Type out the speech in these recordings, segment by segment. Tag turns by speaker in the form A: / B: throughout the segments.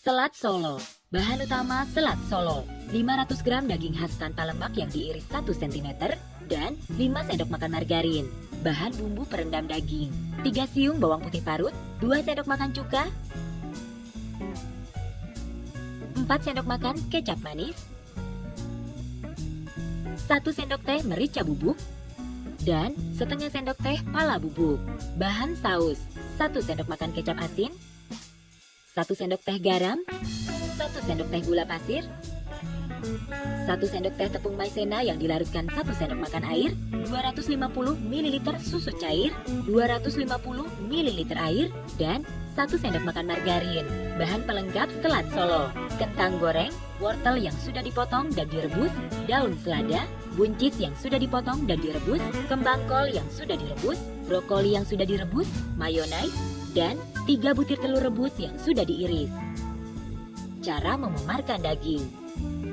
A: Selat Solo. Bahan utama selat Solo. 500 gram daging khas tanpa lemak yang diiris 1 cm dan 5 sendok makan margarin. Bahan bumbu perendam daging. 3 siung bawang putih parut, 2 sendok makan cuka, 4 sendok makan kecap manis, 1 sendok teh merica bubuk, dan setengah sendok teh pala bubuk. Bahan saus, 1 sendok makan kecap asin, 1 sendok teh garam, 1 sendok teh gula pasir, 1 sendok teh tepung maizena yang dilarutkan 1 sendok makan air, 250 ml susu cair, 250 ml air, dan 1 sendok makan margarin. Bahan pelengkap selat Solo: kentang goreng, wortel yang sudah dipotong dan direbus, daun selada, buncis yang sudah dipotong dan direbus, kembang kol yang sudah direbus, brokoli yang sudah direbus, mayonaise, dan 3 butir telur rebus yang sudah diiris. Cara mememarkan daging: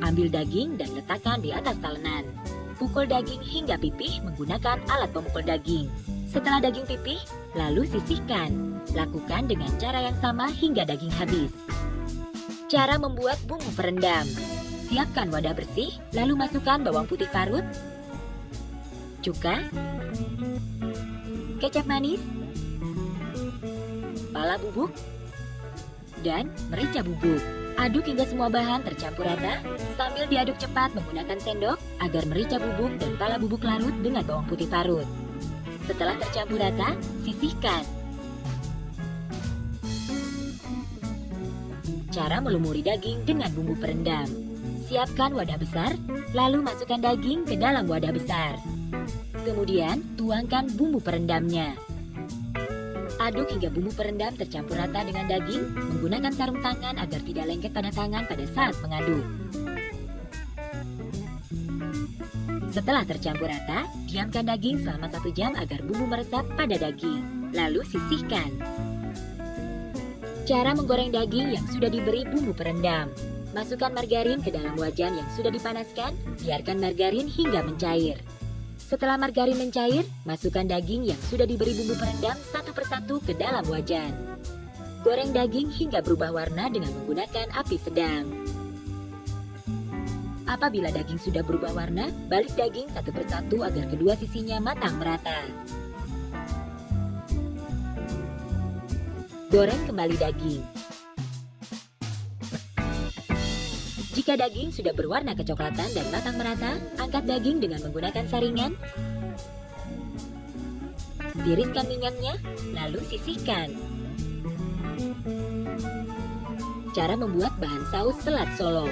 A: ambil daging dan letakkan di atas talenan. Pukul daging hingga pipih menggunakan alat pemukul daging. Setelah daging pipih, lalu sisihkan. Lakukan dengan cara yang sama hingga daging habis. Cara membuat bumbu perendam: siapkan wadah bersih, lalu masukkan bawang putih parut, cuka, kecap manis, pala bubuk, dan merica bubuk. Aduk hingga semua bahan tercampur rata, sambil diaduk cepat menggunakan sendok agar merica bubuk dan pala bubuk larut dengan bawang putih parut. Setelah tercampur rata, sisihkan. Cara melumuri daging dengan bumbu perendam: siapkan wadah besar, lalu masukkan daging ke dalam wadah besar. Kemudian, tuangkan bumbu perendamnya. Aduk hingga bumbu perendam tercampur rata dengan daging menggunakan sarung tangan agar tidak lengket pada tangan pada saat mengaduk. Setelah tercampur rata, diamkan daging selama 1 jam agar bumbu meresap pada daging. Lalu sisihkan. Cara menggoreng daging yang sudah diberi bumbu perendam: masukkan margarin ke dalam wajan yang sudah dipanaskan, biarkan margarin hingga mencair. Setelah margarin mencair, masukkan daging yang sudah diberi bumbu perendam satu persatu ke dalam wajan. Goreng daging hingga berubah warna dengan menggunakan api sedang. Apabila daging sudah berubah warna, balik daging satu persatu agar kedua sisinya matang merata. Goreng kembali daging. Jika daging sudah berwarna kecoklatan dan matang merata, angkat daging dengan menggunakan saringan. Tiriskan minyaknya, lalu sisihkan. Cara membuat bahan saus selat Solo: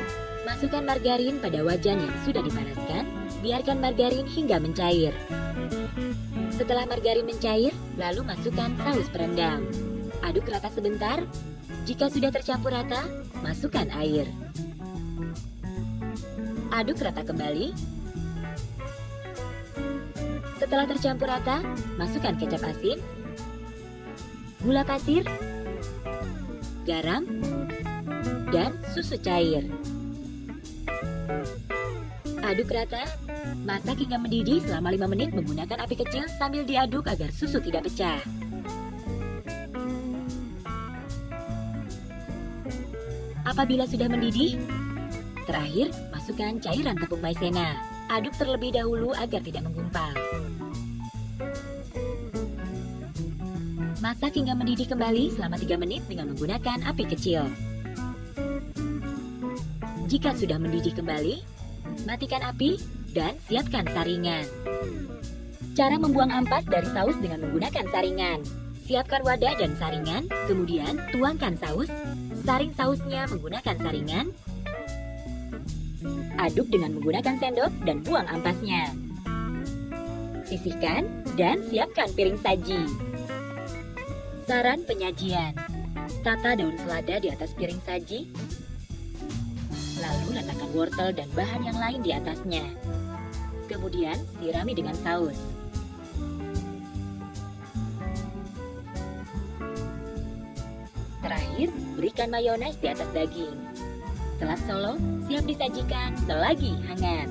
A: masukkan margarin pada wajan yang sudah dipanaskan, biarkan margarin hingga mencair. Setelah margarin mencair, lalu masukkan saus perendam. Aduk rata sebentar. Jika sudah tercampur rata, masukkan air. Aduk rata kembali. Setelah tercampur rata, masukkan kecap asin, gula pasir, garam, dan susu cair. Aduk rata. Masak hingga mendidih selama 5 menit menggunakan api kecil sambil diaduk agar susu tidak pecah. Apabila sudah mendidih, terakhir masukkan cairan tepung maizena. Aduk terlebih dahulu agar tidak menggumpal. Masak hingga mendidih kembali selama 3 menit dengan menggunakan api kecil. Jika sudah mendidih kembali, matikan api dan siapkan saringan. Cara membuang ampas dari saus dengan menggunakan saringan: siapkan wadah dan saringan, kemudian tuangkan saus, saring sausnya menggunakan saringan, aduk dengan menggunakan sendok dan buang ampasnya. Sisihkan dan siapkan piring saji. Saran penyajian: tata daun selada di atas piring saji, lalu letakkan wortel dan bahan yang lain di atasnya. Kemudian sirami dengan saus. Terakhir, berikan mayonaise di atas daging. Selat Solo siap disajikan selagi hangat.